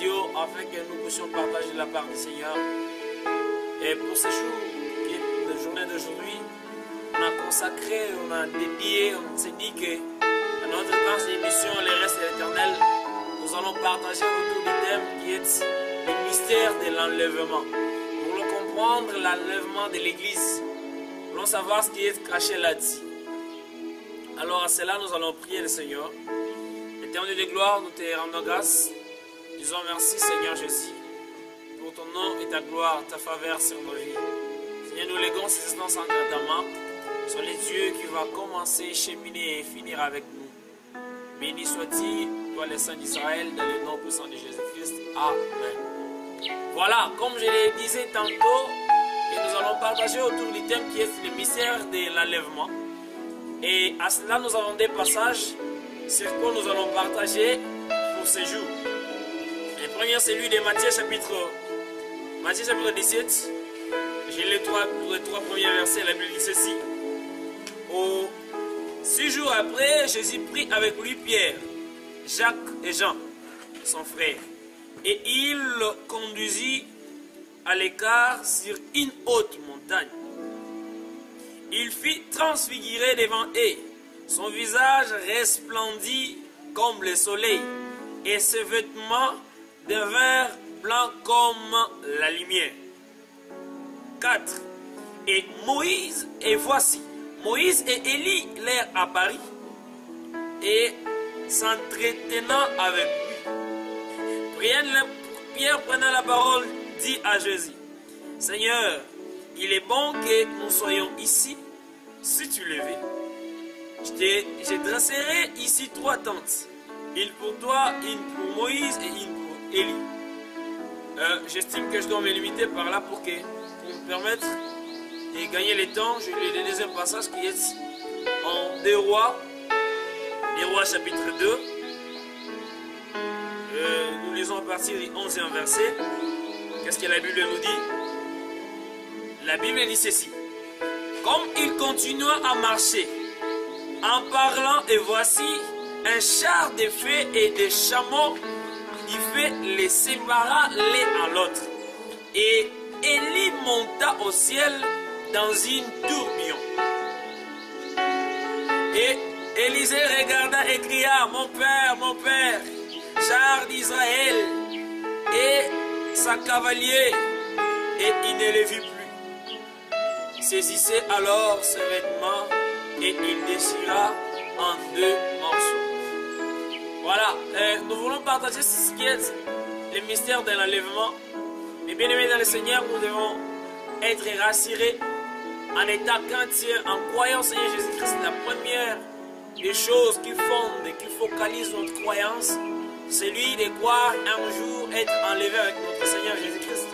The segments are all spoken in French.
radio afin que nous puissions partager la part du Seigneur. Et pour ce jour, qui est la journée d'aujourd'hui, on a consacré, on a dédié, on s'est dit que dans notre tranche d'émission, les restes éternels, nous allons partager autour du thème qui est le mystère de l'enlèvement. Pour le comprendre, l'enlèvement de l'Église, nous voulons savoir ce qui est caché là-dessus. Alors à cela, nous allons prier le Seigneur. Éternel de gloire, nous te rendons grâce. Disons merci Seigneur Jésus pour ton nom et ta gloire, ta faveur sur nos vies. Seigneur, nous léguons ces instants entre ta main. Sois le Dieu qui va commencer, cheminer et finir avec nous. Béni sois-tu, toi le Saint d'Israël, dans le nom puissant de Jésus-Christ. Amen. Voilà, comme je le disais tantôt, et nous allons partager autour du thème qui est le mystère de l'enlèvement. Et à cela, nous avons des passages sur quoi nous allons partager pour ce jour. Le premier, c'est celui de Matthieu chapitre 17. J'ai les trois premiers versets. La Bible dit ceci. 6 jours après, Jésus prit avec lui Pierre, Jacques et Jean, son frère, et il le conduisit à l'écart sur une haute montagne. Il fit transfigurer devant eux. Son visage resplendit comme le soleil, et ses vêtements devinrent blancs comme la lumière. 4. Et Moïse, et voici, Moïse et Élie leur apparut, et s'entretenant avec lui. Pierre prenant la parole, dit à Jésus, Seigneur, il est bon que nous soyons ici, si tu le veux. Je dresserai ici 3 tentes, une pour toi, une pour Moïse et une pour Élie. J'estime que je dois me limiter par là pour me permettre de gagner le temps. Je lis le deuxième passage qui est en 2 Rois, chapitre 2. Nous lisons à partir du 11e verset. Qu'est-ce que la Bible nous dit? La Bible dit ceci. Comme il continua à marcher, en parlant, et voici, un char de feu et de chameaux du feu les sépara l'un à l'autre. Et Élie monta au ciel dans une tourbillon. Et Élisée regarda et cria, mon père, char d'Israël, et sa cavalier, et il ne le vit plus. Saisissait alors ses vêtements, et il déchira en 2 morceaux. Voilà, nous voulons partager ce qui est le mystère de l'enlèvement. Mais bien aimés dans le Seigneur, nous devons être rassurés en état entier, en croyant au Seigneur Jésus-Christ. La première des choses qui fondent et qui focalisent notre croyance, c'est lui de croire un jour être enlevé avec notre Seigneur Jésus-Christ.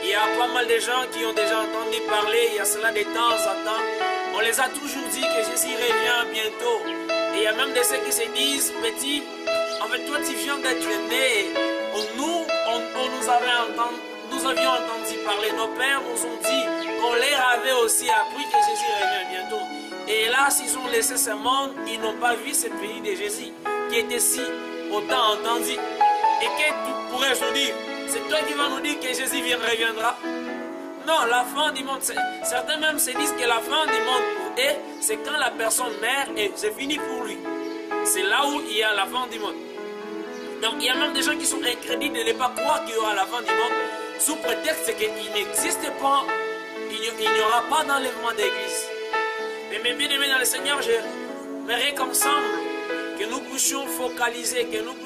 Il y a pas mal de gens qui ont déjà entendu parler, il y a cela de temps en temps. On les a toujours dit que Jésus revient bientôt. Et il y a même de ceux qui se disent, petit, en fait toi tu viens d'être né. Nous avions entendu parler, nos pères nous ont dit qu'on leur avait aussi appris que Jésus revient bientôt. Et là, s'ils ont laissé ce monde, ils n'ont pas vu ce pays de Jésus qui était si autant entendu. Et que tu pourrais nous dire, c'est toi qui vas nous dire que Jésus reviendra? Non, la fin du monde, certains même se disent que la fin du monde pour eux, c'est quand la personne meurt et c'est fini pour lui. C'est là où il y a la fin du monde. Donc il y a même des gens qui sont incrédules de ne pas croire qu'il y aura la fin du monde sous prétexte qu'il n'existe pas, il n'y aura pas d'enlèvement d'église. Mais bien aimés dans le Seigneur, j'aimerais qu'ensemble, que nous puissions focaliser, que nous ne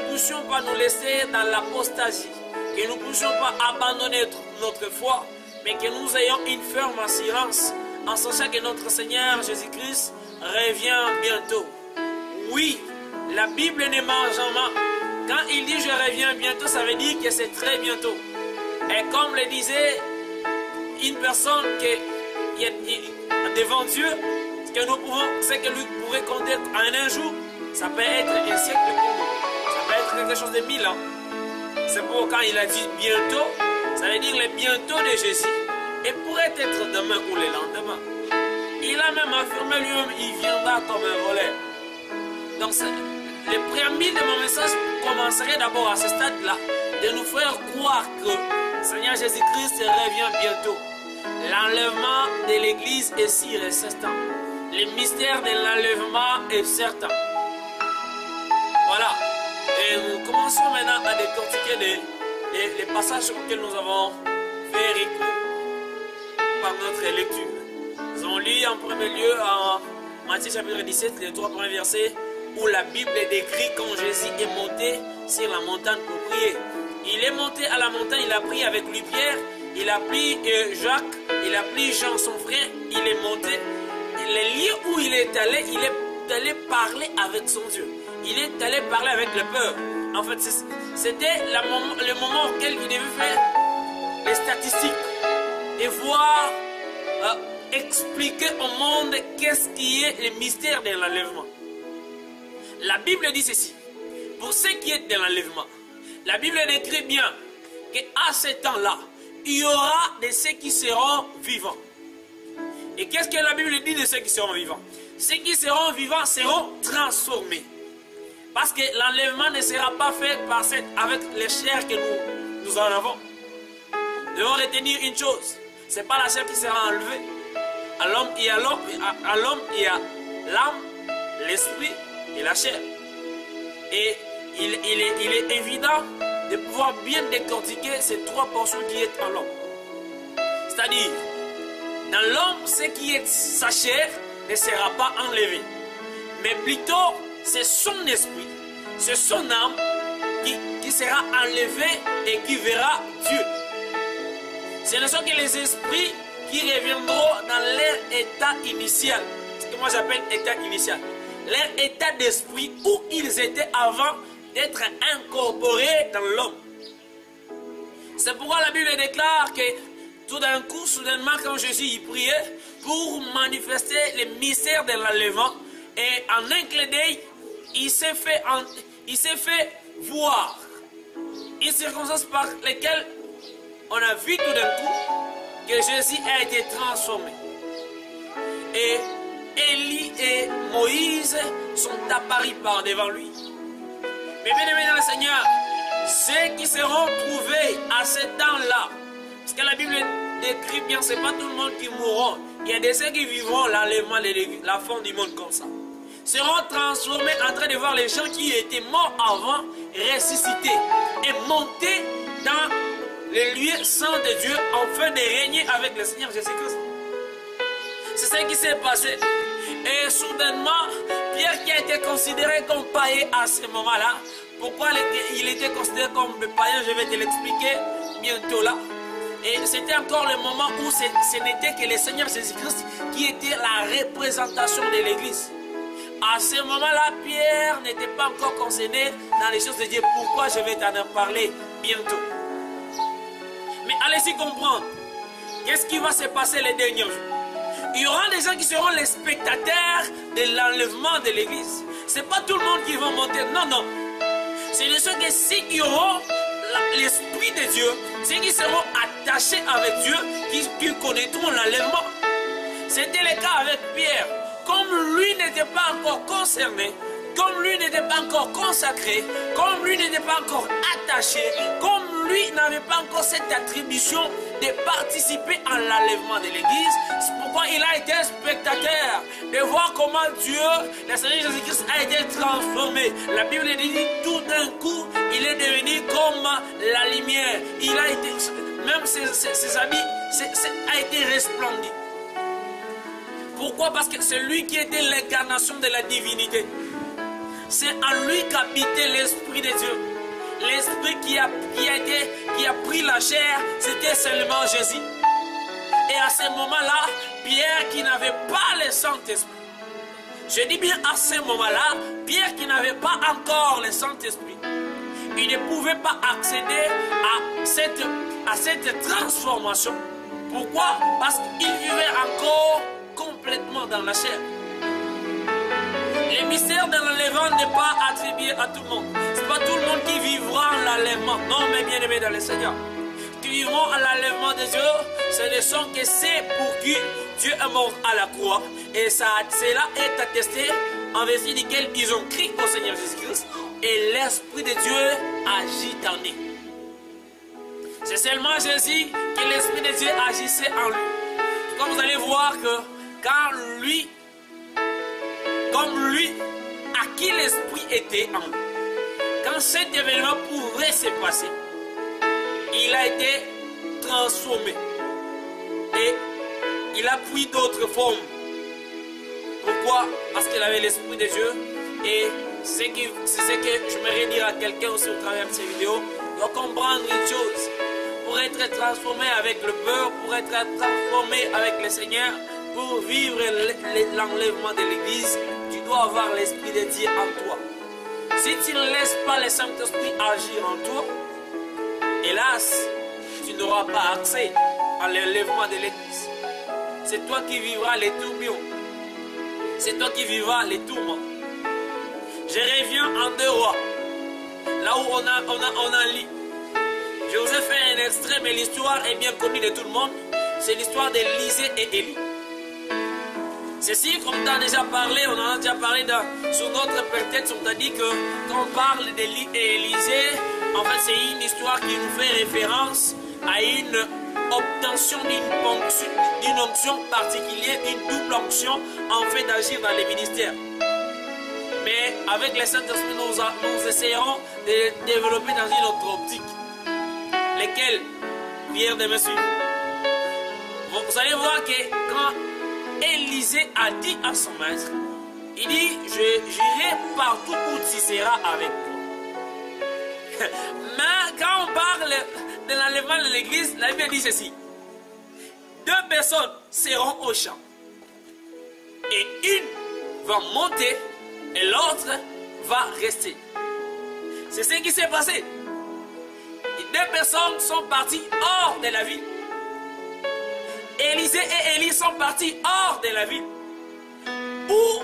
puissions pas nous laisser dans l'apostasie, que nous ne puissions pas abandonner notre foi, mais que nous ayons une ferme assurance en sachant que notre Seigneur Jésus-Christ revient bientôt. Oui, la Bible ne ment jamais. Quand il dit je reviens bientôt, ça veut dire que c'est très bientôt. Et comme le disait une personne qui est devant Dieu, ce que lui pourrait compter en un jour, ça peut être un siècle pour nous. Ça peut être quelque chose de 1000 ans. C'est pour quand il a dit bientôt, ça veut dire le bientôt de Jésus. Et pourrait être demain ou le lendemain. Il a même affirmé lui-même, il viendra comme un voleur. Donc le préambule de mon message commencerait d'abord à ce stade-là, de nous faire croire que le Seigneur Jésus-Christ revient bientôt. L'enlèvement de l'Église est sûr et certain. Le mystère de l'enlèvement est certain. Voilà. Et nous commençons maintenant à décortiquer les passages auxquels nous avons fait recours par notre lecture. Nous avons lu en premier lieu en Matthieu chapitre 17, les 3 premiers versets, où la Bible décrit quand Jésus est monté sur la montagne pour prier. Il est monté à la montagne, il a prié avec lui Pierre, il a pris Jacques, il a pris Jean son frère, il est monté. Le lieu où il est allé parler avec son Dieu. Il est allé parler avec le peuple. En fait, c'était le moment auquel il devait faire les statistiques et voir, expliquer au monde qu'est-ce qui est le mystère de l'enlèvement. La Bible dit ceci. Pour ce qui est de l'enlèvement, la Bible décrit bien qu'à ce temps-là, il y aura de ceux qui seront vivants. Et qu'est-ce que la Bible dit de ceux qui seront vivants? Ceux qui seront vivants seront transformés. Parce que l'enlèvement ne sera pas fait avec les chairs que nous en avons. Nous devons retenir une chose. Ce n'est pas la chair qui sera enlevée. À l'homme, il y a l'âme, l'esprit et la chair. Et il est évident de pouvoir bien décortiquer ces 3 portions qui est en l'homme. C'est-à-dire, dans l'homme, ce qui est sa chair ne sera pas enlevé. Mais plutôt, c'est son esprit, c'est son âme qui sera enlevé et qui verra Dieu. Ce ne sont que les esprits qui reviendront dans leur état initial. Ce que moi j'appelle état initial. Leur état d'esprit où ils étaient avant d'être incorporés dans l'homme. C'est pourquoi la Bible déclare que tout d'un coup, soudainement, quand Jésus y priait pour manifester le mystère de l'enlèvement, et en un clin d'œil, il s'est fait voir une circonstance par laquelle on a vu tout d'un coup que Jésus a été transformé. Et Élie et Moïse sont apparus par devant lui. Mais bien aimés dans le Seigneur, ceux qui seront trouvés à ce temps-là, parce que la Bible décrit bien, ce n'est pas tout le monde qui mourra. Il y a des ceux qui vivront l'enlèvement de la fin du monde comme ça. Seront transformés en train de voir les gens qui étaient morts avant ressuscités et monter dans les lieux saints de Dieu afin de régner avec le Seigneur Jésus-Christ. C'est ce qui s'est passé. Et soudainement, Pierre qui a été considéré comme païen à ce moment-là, pourquoi il était considéré comme païen, je vais te l'expliquer bientôt là. Et c'était encore le moment où ce n'était que le Seigneur Jésus-Christ qui était la représentation de l'Église. À ce moment-là, Pierre n'était pas encore concerné dans les choses de Dieu. Pourquoi je vais t'en parler bientôt. Mais allez-y comprendre. Qu'est-ce qui va se passer les derniers jours? Il y aura des gens qui seront les spectateurs de l'enlèvement de l'Église. Ce n'est pas tout le monde qui va monter. Non, non. C'est de ceux qui auront l'Esprit de Dieu, ceux qui seront attachés avec Dieu, qui connaîtront l'enlèvement. C'était le cas avec Pierre. Comme lui n'était pas encore concerné, comme lui n'était pas encore consacré, comme lui n'était pas encore attaché, comme lui n'avait pas encore cette attribution de participer à l'enlèvement de l'Église, c'est pourquoi il a été un spectateur de voir comment Dieu, le Seigneur Jésus-Christ, a été transformé. La Bible dit tout d'un coup, il est devenu comme la lumière. Il a été, même ses habits, a été resplendissant. Pourquoi? Parce que c'est lui qui était l'incarnation de la divinité. C'est en lui qu'habitait l'Esprit de Dieu. L'Esprit qui a pris la chair, c'était seulement Jésus. Et à ce moment-là, Pierre qui n'avait pas le Saint-Esprit. Je dis bien à ce moment-là, Pierre qui n'avait pas encore le Saint-Esprit. Il ne pouvait pas accéder à cette transformation. Pourquoi? Parce qu'il vivait encore complètement dans la chair. Le mystère de l'enlèvement n'est pas attribué à tout le monde. Ce n'est pas tout le monde qui vivra l'enlèvement. Non, mais bien aimé dans le Seigneur. Qui vivront à l'enlèvement de Dieu, ce ne sont que ceux pour qui Dieu est mort à la croix. Et cela est attesté en vertu duquel ils ont crié au Seigneur Jésus-Christ et l'Esprit de Dieu agit en eux. C'est seulement Jésus que l'Esprit de Dieu agissait en lui. Comme vous allez voir que quand lui, comme lui, à qui l'Esprit était en lui, quand cet événement pourrait se passer, il a été transformé et il a pris d'autres formes. Pourquoi? Parce qu'il avait l'Esprit de Dieu. Et c'est ce que j'aimerais dire à quelqu'un aussi au travers de ces vidéos. Il doit comprendre une chose. Pour être transformé avec le peur, pour être transformé avec le Seigneur, pour vivre l'enlèvement de l'Église, tu dois avoir l'Esprit de Dieu en toi. Si tu ne laisses pas le Saint-Esprit agir en toi, hélas, tu n'auras pas accès à l'enlèvement de l'Église. C'est toi qui vivras les tourbillons. C'est toi qui vivras les tourments. Je reviens en 2 Rois, là où on a lu. Je vous ai fait un extrait, mais l'histoire est bien connue de tout le monde. C'est l'histoire d'Élisée et Élie. Ceci, comme on a déjà parlé, on en a déjà parlé sur notre prétexte, on a dit que quand on parle d'Élie et Élisée, en fait c'est une histoire qui nous fait référence à une obtention d'une onction particulière, d'une double onction en fait d'agir dans les ministères. Mais avec les Saint-Esprit, nous essayerons de développer dans une autre optique. Lesquels viennent de me suivre. Vous allez voir que quand Élisée a dit à son maître, il dit, j'irai partout où tu seras avec moi. Mais quand on parle de l'enlèvement de l'église, la Bible dit ceci. 2 personnes seront au champ. Et une va monter et l'autre va rester. C'est ce qui s'est passé. Et 2 personnes sont parties hors de la ville. Élisée et Élie sont partis hors de la ville. Où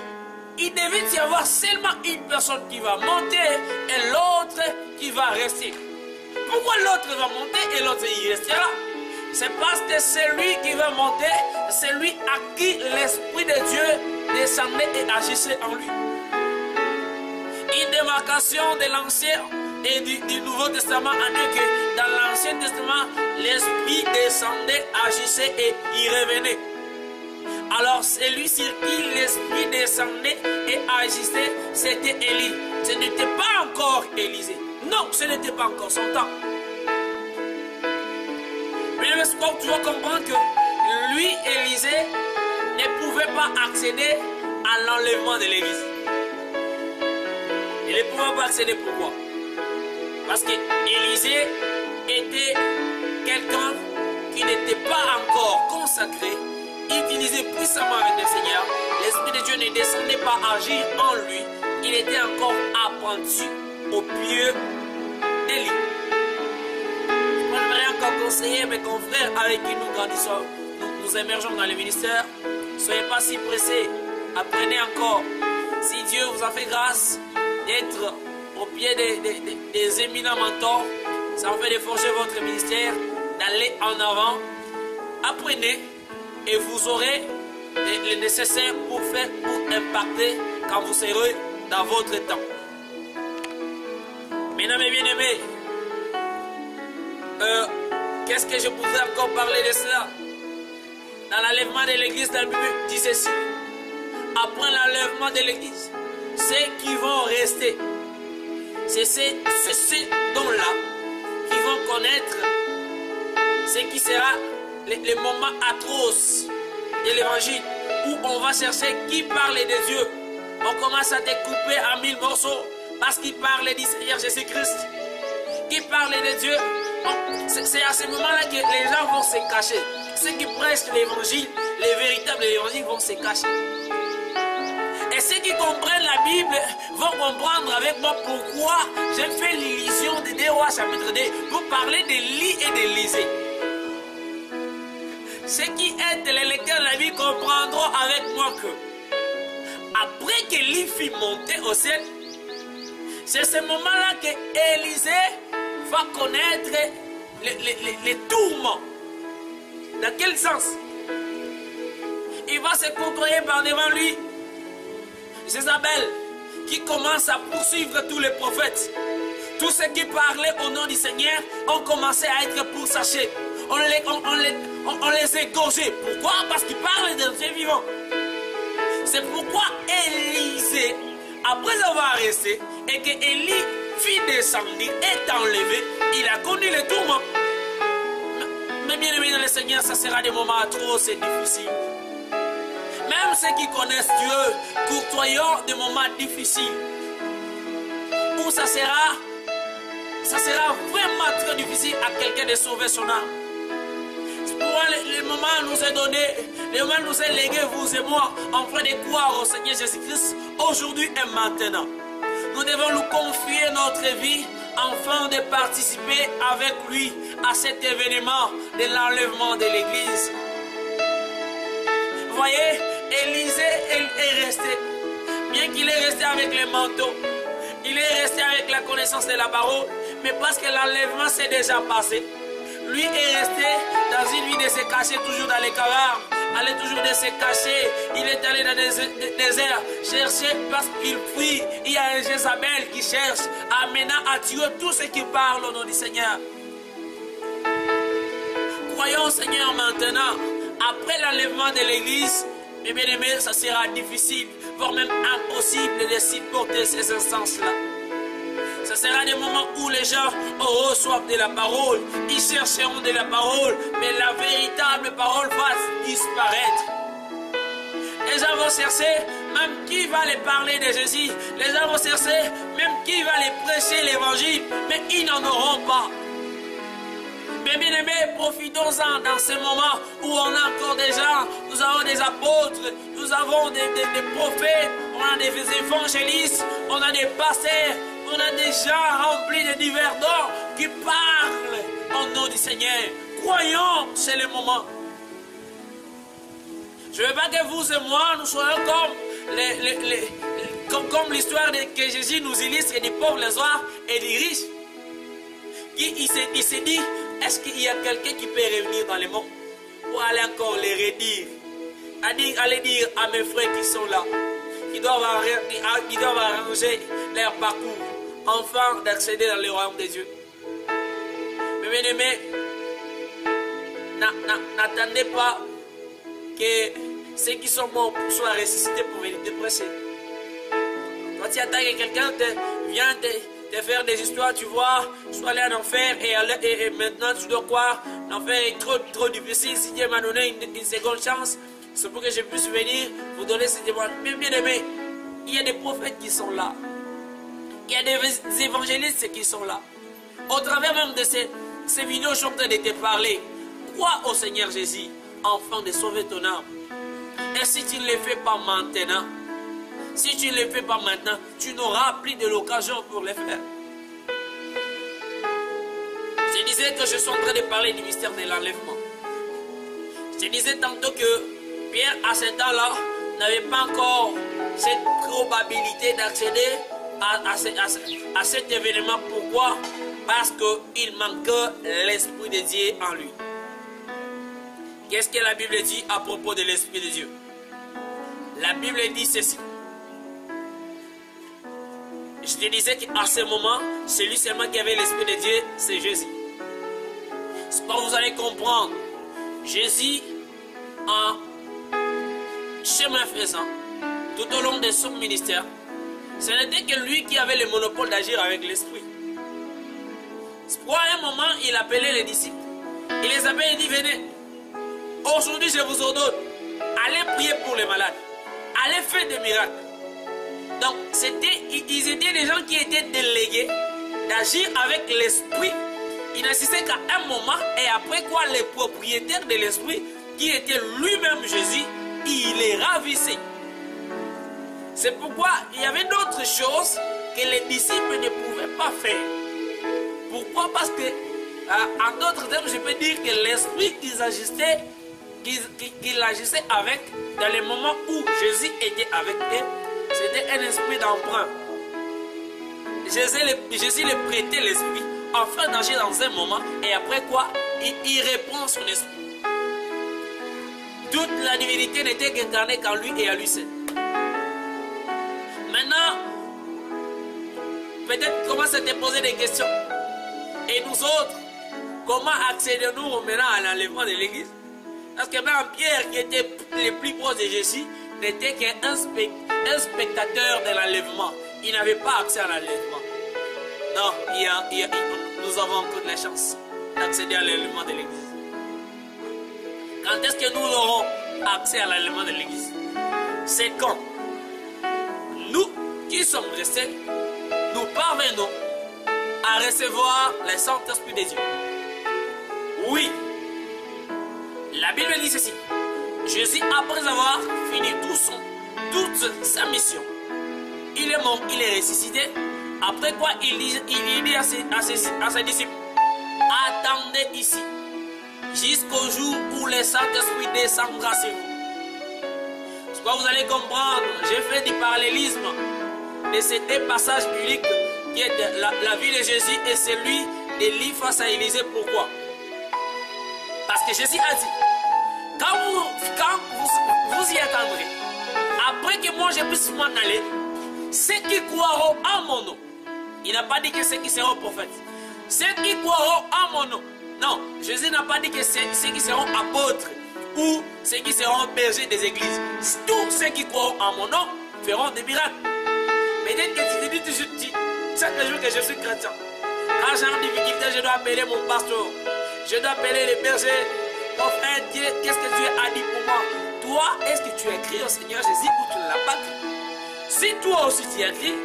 il devait y avoir seulement une personne qui va monter et l'autre qui va rester. Pourquoi l'autre va monter et l'autre y restera? C'est parce que celui qui va monter, c'est celui à qui l'Esprit de Dieu descendait et agissait en lui. Une démarcation de l'Ancien et du Nouveau Testament a dit que dans l'Ancien Testament, l'Esprit descendait, agissait et y revenait. Alors celui sur qui l'Esprit descendait et agissait, c'était Élie. Ce n'était pas encore Élisée. Non, ce n'était pas encore son temps. Mais tu dois comprendre que lui, Élisée, ne pouvait pas accéder à l'enlèvement de l'Église. Il ne pouvait pas accéder pourquoi? Parce que Élisée était quelqu'un qui n'était pas encore consacré, utilisé puissamment avec le Seigneur. L'Esprit de Dieu ne descendait pas agir en lui. Il était encore apprenti au pied d'Élie. J'aimerais encore conseiller mes confrères avec qui nous grandissons, nous émergeons dans le ministère. Ne soyez pas si pressés. Apprenez encore. Si Dieu vous a fait grâce d'être au pied des éminents mentors, ça vous fait de forger votre ministère, d'aller en avant. Apprenez et vous aurez le nécessaire pour impacter quand vous serez dans votre temps. Mesdames et bien-aimés, qu'est-ce que je pourrais encore parler de cela? Dans l'enlèvement de l'église, dans le Bible dit ceci. Après l'enlèvement de l'église, ceux qui vont rester, c'est ces dons-là qui vont connaître ce qui sera les moments atroces de l'évangile où on va chercher qui parle de Dieu. On commence à découper en 1000 morceaux parce qu'il parle du Seigneur Jésus-Christ. Qui parle de Dieu. C'est à ce moment-là que les gens vont se cacher. Ceux qui prêchent l'évangile, les véritables évangiles vont se cacher. Et ceux qui comprennent la Bible vont comprendre avec moi pourquoi j'ai fait l'illusion de 2 Rois chapitre 2 pour parler d'Élie et d'Élisée. Ceux qui aident les lecteurs de la Bible comprendront avec moi que après qu'Élie fut monté au ciel, c'est ce moment-là que Élisée va connaître les tourments. Dans quel sens? Il va se côtoyer par devant lui Jézabel qui commence à poursuivre tous les prophètes. Tous ceux qui parlaient au nom du Seigneur ont commencé à être pourchassés. On les égorgeait. Pourquoi? Parce qu'ils parlent d'un Dieu vivant. C'est pourquoi Élisée, après avoir arrêté et que Élie fit descendre, est enlevé, il a connu les tourments. Mais bien aimé dans le Seigneur, ça sera des moments atroces et difficiles. Même ceux qui connaissent Dieu, courtoyons des moments difficiles. Où ça sera vraiment très difficile à quelqu'un de sauver son âme. C'est pourquoi le moment nous est donné, le moment nous est légué, vous et moi, afin de croire au Seigneur Jésus-Christ, aujourd'hui et maintenant. Nous devons nous confier notre vie afin de participer avec lui à cet événement de l'enlèvement de l'Église. Vous voyez, Élisée est resté, bien qu'il est resté avec les manteaux, il est resté avec la connaissance de la parole, mais parce que l'enlèvement s'est déjà passé, lui est resté dans une vie de se cacher toujours dans les cavernes, aller toujours de se cacher, il est allé dans des déserts, chercher parce qu'il fuit, il y a un Jézabel qui cherche à tuer tous ceux qui parlent au nom du Seigneur. Croyons au Seigneur maintenant, après l'enlèvement de l'Église, mes bien-aimés, ça sera difficile, voire même impossible de supporter ces instances-là. Ce sera des moments où les gens auront soif de la parole, ils chercheront de la parole, mais la véritable parole va disparaître. Les gens vont chercher même qui va les parler de Jésus, les gens vont chercher même qui va les prêcher l'évangile, mais ils n'en auront pas. Mais bien aimés, profitons-en dans ces moments où on a encore des gens, nous avons des apôtres, nous avons des prophètes, on a des évangélistes, on a des pasteurs, on a des gens remplis de divers dons qui parlent au nom du Seigneur. Croyons, c'est le moment. Je ne veux pas que vous et moi, nous soyons comme l'histoire que Jésus nous illustre du pauvre, les rois et des riches. Il s'est dit, est-ce qu'il y a quelqu'un qui peut revenir dans le monde pour aller encore les redire, aller dire à mes frères qui sont là, qui doivent arranger leur parcours, enfin d'accéder dans le royaume des dieux. Mais bien aimés, n'attendez pas que ceux qui sont morts soient ressuscités pour venir te prêcher. Quand tu attends que quelqu'un vienne te faire des histoires, tu vois, tu dois aller en enfer et maintenant tu dois croire, l'enfer est trop difficile. Si Dieu m'a donné une seconde chance, c'est pour que je puisse venir vous donner ce témoignage. Mais bien aimé, il y a des prophètes qui sont là. Il y a des évangélistes qui sont là. Au travers même de ces vidéos, je suis en train de te parler. Crois au Seigneur Jésus, afin de sauver ton âme. Et si tu ne le fais pas maintenant, si tu ne le fais pas maintenant, tu n'auras plus de l'occasion pour le faire. Je disais que je suis en train de parler du mystère de l'enlèvement. Je disais tantôt que Pierre, à ce temps-là, n'avait pas encore cette probabilité d'accéder à cet événement. Pourquoi? Parce qu'il manquait l'Esprit de Dieu en lui. Qu'est-ce que la Bible dit à propos de l'Esprit de Dieu? La Bible dit ceci. Je te disais qu'à ce moment, celui seulement qui avait l'Esprit de Dieu, c'est Jésus. C'est pas, vous allez comprendre. Jésus, en chemin faisant, tout au long de son ministère, ce n'était que lui qui avait le monopole d'agir avec l'Esprit. C'est pourquoi à un moment, il appelait les disciples. Il les appelait et dit, venez, aujourd'hui je vous ordonne, allez prier pour les malades, allez faire des miracles. Donc, ils étaient des gens qui étaient délégués d'agir avec l'Esprit. Il n'assistait qu'à un moment, et après quoi, les propriétaires de l'Esprit, qui était lui-même Jésus, il les ravissait. C'est pourquoi il y avait d'autres choses que les disciples ne pouvaient pas faire. Pourquoi? Parce que, en d'autres termes, je peux dire que l'Esprit qu'ils agissaient, qu'il agissait avec, dans les moments où Jésus était avec eux, c'était un esprit d'emprunt. Jésus lui prêtait l'esprit afin d'agir dans un moment, et après quoi, il reprend son esprit. Toute la divinité n'était qu'incarnée qu'en lui et à lui seul. Maintenant, peut-être commence à te poser des questions. Et nous autres, comment accédons-nous maintenant à l'enlèvement de l'église? Parce que même Pierre, qui était le plus proche de Jésus, n'était qu'un spectateur de l'enlèvement. Il n'avait pas accès à l'enlèvement. Non, nous avons encore de la chance d'accéder à l'enlèvement de l'église. Quand est-ce que nous aurons accès à l'enlèvement de l'église? C'est quand nous qui sommes restés, nous parvenons à recevoir le Saint-Esprit de Dieu. Oui, la Bible dit ceci. Jésus, après avoir fini toute sa mission, il est mort, il est ressuscité. Après quoi, il dit à ses disciples, attendez ici, jusqu'au jour où le Saint-Esprit descendra sur vous. Ce que vous allez comprendre, j'ai fait du parallélisme de ces deux passages bibliques qui est la vie de Jésus et celui d'Élie face à Élisée. Pourquoi? Parce que Jésus a dit, quand vous y attendrez, après que moi je puisse m'en aller, ceux qui croiront en mon nom, il n'a pas dit que ceux qui seront prophètes, ceux qui croiront en mon nom, non, Jésus n'a pas dit que ceux qui seront apôtres ou ceux qui seront bergers des églises, tous ceux qui croiront en mon nom feront des miracles. Peut-être que tu te dis toujours, chaque jour que je suis chrétien, quand j'ai une difficulté, je dois appeler mon pasteur, je dois appeler les bergers. Mon frère, Dieu, qu'est-ce que Dieu a dit pour moi? Toi, est-ce que tu as crié au Seigneur Jésus ou tu ne l'as pas crié? Si toi aussi tu as crié,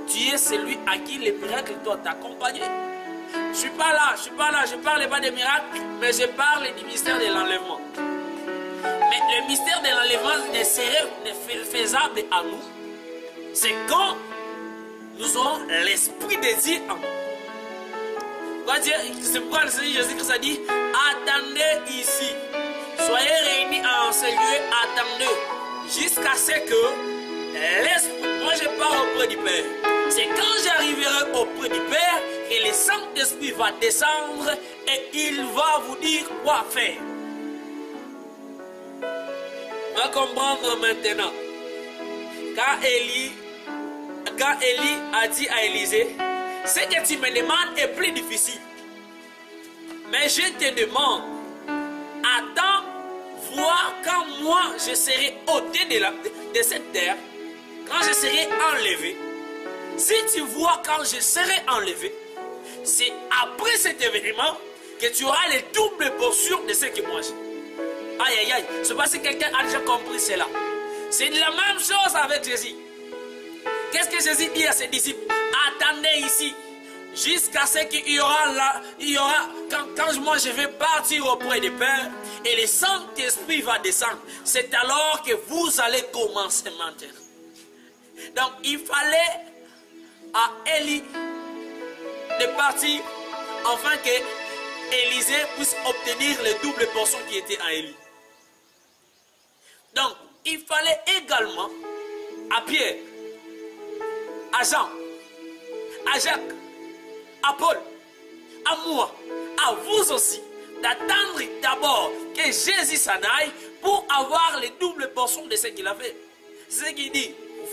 tu es celui à qui les miracles doivent t'accompagner. Je ne suis pas là, je ne parle pas des miracles, mais je parle du mystère de l'enlèvement. Mais le mystère de l'enlèvement ne serait faisable à nous. C'est quand nous aurons l'Esprit de Dieu en nous. C'est pourquoi le Seigneur Jésus-Christ a dit, attendez ici. Soyez réunis en ce lieu, attendez. Jusqu'à ce que l'Esprit, moi je pars auprès du Père. C'est quand j'arriverai auprès du Père que le Saint-Esprit va descendre et il va vous dire quoi faire. On va comprendre maintenant. Quand Élie a dit à Élisée, ce que tu me demandes est plus difficile. Mais je te demande, attends, voir quand moi je serai ôté de cette terre, quand je serai enlevé. Si tu vois quand je serai enlevé, c'est après cet événement que tu auras les doubles portions de ce que moi j'ai. Aïe aïe aïe, je ne sais pas si quelqu'un a déjà compris cela. C'est la même chose avec Jésus. Qu'est-ce que Jésus dit à ses disciples? Attendez ici, jusqu'à ce qu'il y aura là, quand moi je vais partir auprès du Père, et le Saint-Esprit va descendre. C'est alors que vous allez commencer maintenant. Donc il fallait à Élie de partir, afin que Élisée puisse obtenir les doubles portions qui étaient à Élie. Donc il fallait également à Pierre, à Jean, à Jacques, à Paul, à moi, à vous aussi, d'attendre d'abord que Jésus s'en aille pour avoir les doubles portions de ce qu'il a fait. C'est ce qu'il dit, vous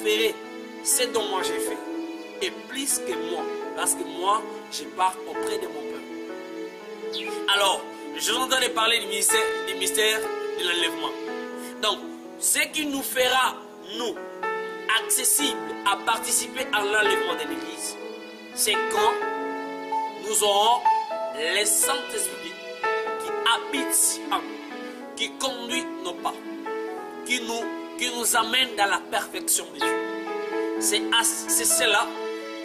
ferez ce dont moi j'ai fait, et plus que moi, parce que moi, je pars auprès de mon peuple. Alors, je vous entends parler du mystère de l'enlèvement. Donc, ce qui nous fera, nous, accessible à participer à l'enlèvement de l'Église, c'est quand nous aurons le Saint-Esprit qui habite en nous, qui conduit nos pas, qui nous amène dans la perfection de Dieu. C'est cela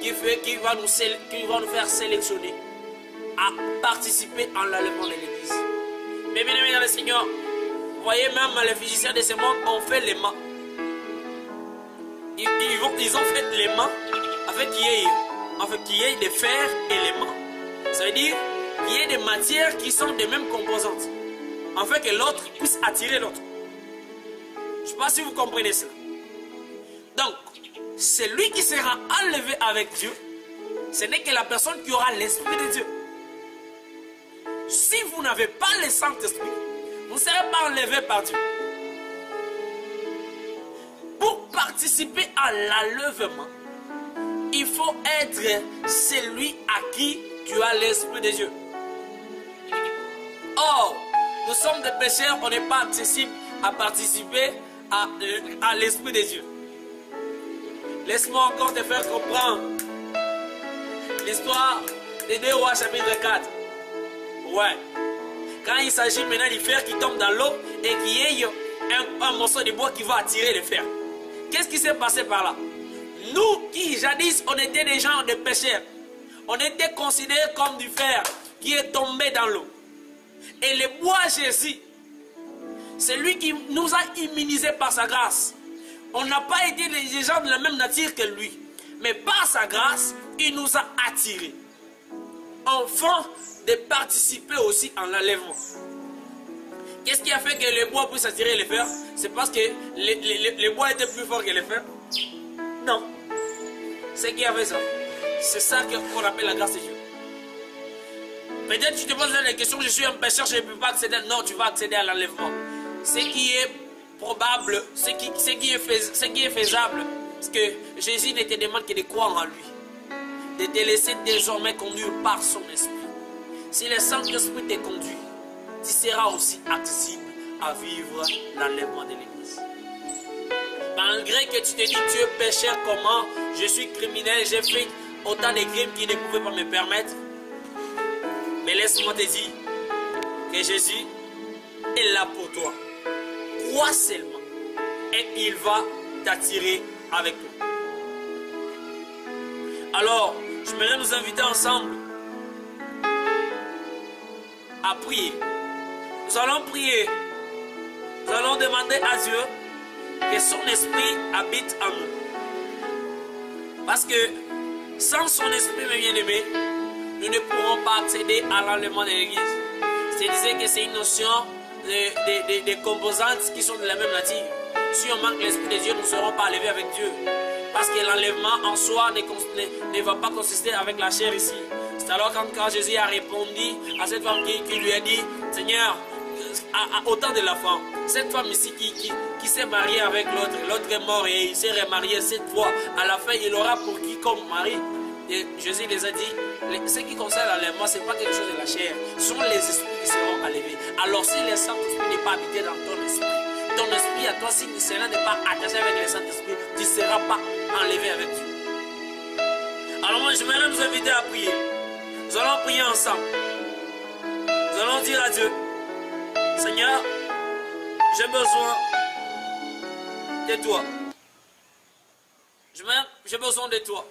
qui va nous faire sélectionner à participer à l'enlèvement de l'Église. Mais bien aimés dans le Seigneur, vous voyez même les physiciens de ce monde ont fait les mains. Ils ont fait les mains afin qu'il y ait des fers éléments. Ça veut dire qu'il y ait des matières qui sont des mêmes composantes, afin que l'autre puisse attirer l'autre. Je ne sais pas si vous comprenez cela. Donc, celui qui sera enlevé avec Dieu, ce n'est que la personne qui aura l'Esprit de Dieu. Si vous n'avez pas le Saint-Esprit, vous ne serez pas enlevé par Dieu. pour participer à l'enlèvement, il faut être celui à qui tu as l'Esprit de Dieu. Or, nous sommes des pécheurs, on n'est pas accessible à participer à l'Esprit de Dieu. Laisse-moi encore te faire comprendre l'histoire des 2 Rois chapitre 4. Ouais. Quand il s'agit maintenant du fer qui tombe dans l'eau et qu'il y ait un morceau de bois qui va attirer le fer. Qu'est-ce qui s'est passé par là? Nous qui jadis on était des gens de pécheurs, on était considérés comme du fer qui est tombé dans l'eau. Et le bois Jésus, c'est lui qui nous a immunisés par sa grâce. On n'a pas été des gens de la même nature que lui. Mais par sa grâce, il nous a attirés. Enfin, de participer aussi en l'enlèvement. Qu'est-ce qui a fait que le bois puisse attirer le fer? C'est parce que le bois était plus fort que le fer? Non. C'est qui a fait ça? C'est ça qu'on appelle la grâce de Dieu. Peut-être tu te poses la question, je suis un pécheur, je ne peux pas accéder. Non, tu vas accéder à l'enlèvement. Ce qui est probable, ce qui est faisable, parce que Jésus ne te demande que de croire en lui, de te laisser désormais conduire par son esprit. Si le Saint-Esprit te conduit, tu seras aussi accessible à vivre l'enlèvement de l'Église. Malgré que tu te dis tu es pécheur, comment? Je suis criminel, j'ai fait autant de crimes qui ne pouvaient pas me permettre. Mais laisse-moi te dire que Jésus est là pour toi. Crois seulement et il va t'attirer avec toi. Alors, j'aimerais nous inviter ensemble à prier. Nous allons prier. Nous allons demander à Dieu que son esprit habite en nous. Parce que sans son esprit, mes bien-aimés, nous ne pourrons pas accéder à l'enlèvement de l'Église. Je disais que c'est une notion de composantes qui sont de la même nature. Si on manque l'Esprit de Dieu, nous ne serons pas enlevés avec Dieu. Parce que l'enlèvement en soi ne va pas consister avec la chair ici. C'est alors quand Jésus a répondu à cette femme qui lui a dit, Seigneur, au temps de la femme, cette femme ici qui s'est mariée avec l'autre est mort et il s'est remarié 7 fois. À la fin, il aura pour qui comme mari? Et Jésus les a dit, ce qui concerne l'enlèvement, ce n'est pas quelque chose de la chair. Ce sont les esprits qui seront enlevés. Alors si le Saint-Esprit n'est pas habité dans ton esprit à toi, si cela n'est pas attaché avec le Saint-Esprit, tu ne seras pas enlevé avec Dieu. Alors moi, je voudrais nous inviter à prier. Nous allons prier ensemble. Nous allons dire à Dieu, Seigneur, j'ai besoin de toi. J'ai besoin de toi.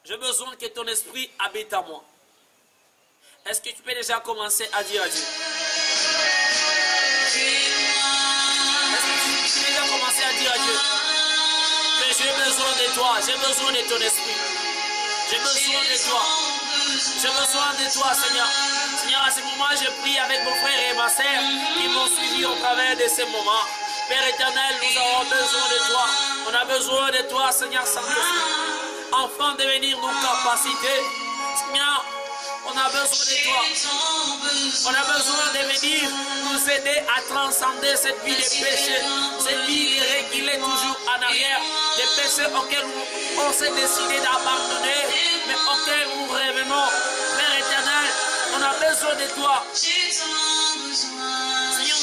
J'ai besoin que ton esprit habite en moi. Est-ce que tu peux déjà commencer à dire à Dieu? Est-ce que tu peux déjà commencer à dire à Dieu que j'ai besoin de toi, j'ai besoin de ton esprit. J'ai besoin de toi. J'ai besoin de toi, Seigneur. Seigneur, à ce moment, je prie avec mon frère et ma sœur qui m'ont suivi au travers de ces moments. Père éternel, nous avons besoin de toi. On a besoin de toi, Seigneur Saint-Esprit. Enfin devenir nos capacités. Seigneur, on a besoin de toi. On a besoin de venir nous aider à transcender cette vie de péché, cette vie de reculer toujours en arrière, des péchés auxquels on s'est décidé d'abandonner, mais auxquels nous revenons. Père éternel, on a besoin de toi. Seigneur,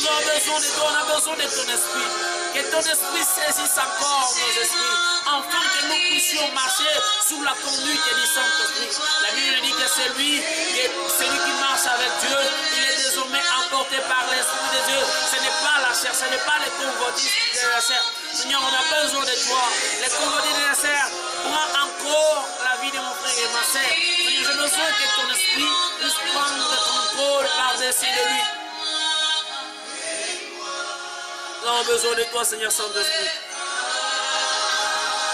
nous avons besoin de toi, on a besoin de ton esprit. Que ton esprit saisisse encore nos esprits, afin que nous puissions marcher sous la conduite du Saint-Esprit. La Bible dit que celui qui marche avec Dieu, il est désormais emporté par l'Esprit de Dieu. Ce n'est pas la chair, ce n'est pas les convoitises de la chair. Seigneur, on a besoin de toi. Les convoitises de la chair, prends encore la vie de mon frère et ma sœur. Seigneur, j'ai besoin que ton esprit puisse prendre le contrôle par-dessus de lui. Nous avons besoin de toi, Seigneur Saint-Esprit.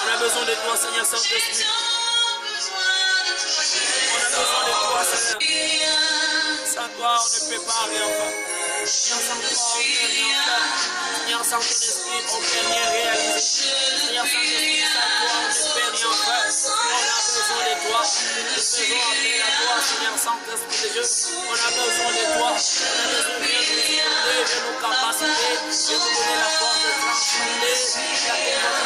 On a besoin de toi, Seigneur Saint-Esprit. On a besoin de toi, Seigneur. Sans toi, on ne peut pas rien faire. Seigneur, sans toi, on ne peut rien faire. Seigneur, sans ton esprit, on ne peut rien réaliser. Seigneur Saint-Esprit, sans toi, on ne peut rien faire. On a besoin de toi. Nous faisons appel à toi, Seigneur Saint-Esprit de Dieu. On a besoin de toi. On a besoin de nous demander. élever nos capacités, de nous donner la force de transcender la télévision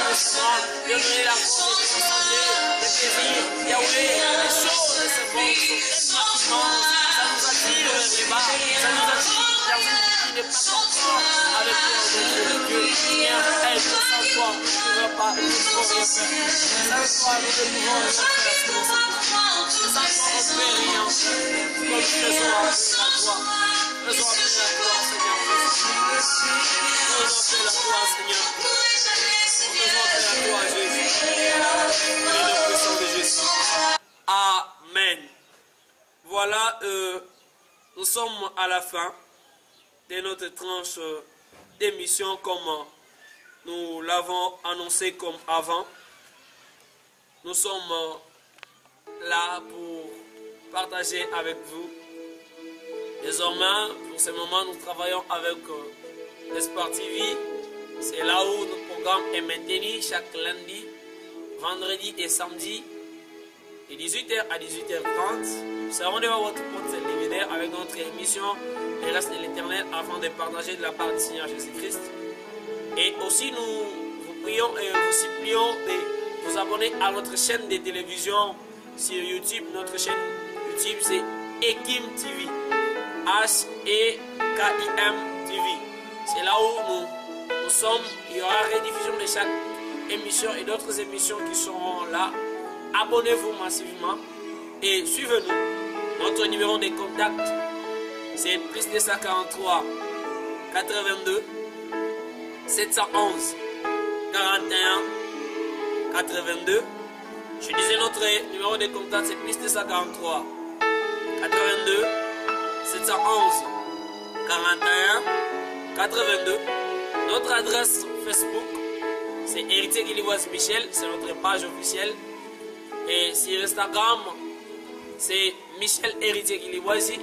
de ce monde, de nous donner la force de transcender les plaisirs. Yahweh, les choses de ce monde sont tellement immenses, ça nous attire vers les bas, ça nous attire vers une vie qui n'est pas conforme avec le Dieu. Seigneur, aide-nous sans toi, nous ne pouvons pas, nous ne pouvons rien faire. Sans toi, nous ne pouvons rien faire, Seigneur. Sans toi, on ne peut rien. Comme nous faisons appel à toi. Faisons appel à toi, Seigneur. Faisons appel à toi, Seigneur. Faisons appel à toi, Jésus. Et le puissant de Jésus. Amen. Voilà, nous sommes à la fin de notre tranche d'émission comme nous l'avons annoncé comme avant. Nous sommes là pour partager avec vous. Désormais, pour ce moment, nous travaillons avec l'Espoir TV. C'est là où notre programme est maintenu chaque lundi, vendredi et samedi, de 18h à 18h30. Nous serons devant votre porte téléviseur avec notre émission Les Restes de l'Éternel afin de partager de la part du Seigneur Jésus-Christ. Et aussi, nous vous prions et vous supplions de vous abonner à notre chaîne de télévision sur YouTube. Notre chaîne YouTube, c'est Ekim TV. H-E-K-I-M TV. C'est là où nous sommes. Il y aura rediffusion de chaque émission et d'autres émissions qui seront là. Abonnez-vous massivement et suivez-nous. Notre numéro de contact, c'est plus 243 82 711 41 82. Je disais notre numéro de contact, c'est plus 243 82 711 41 82. Notre adresse Facebook, c'est Héritier Guiliboise Michel, c'est notre page officielle. Et sur Instagram, c'est Michel Héritier Guiliboisi.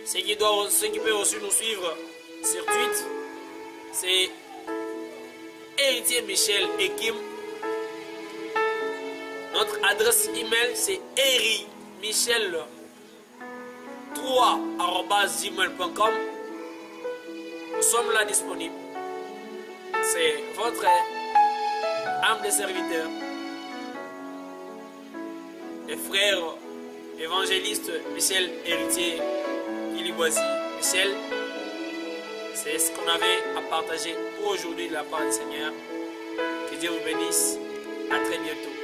Ceux qui peuvent aussi nous suivre sur Twitter, c'est Héritier Michel Ekim. Notre adresse email, c'est herimichel3@gmail.com. Nous sommes là disponibles. C'est votre âme de serviteur et frère évangéliste Michel Héritier Guiliboisi. Michel, c'est ce qu'on avait à partager pour aujourd'hui de la part du Seigneur. Que Dieu vous bénisse. À très bientôt.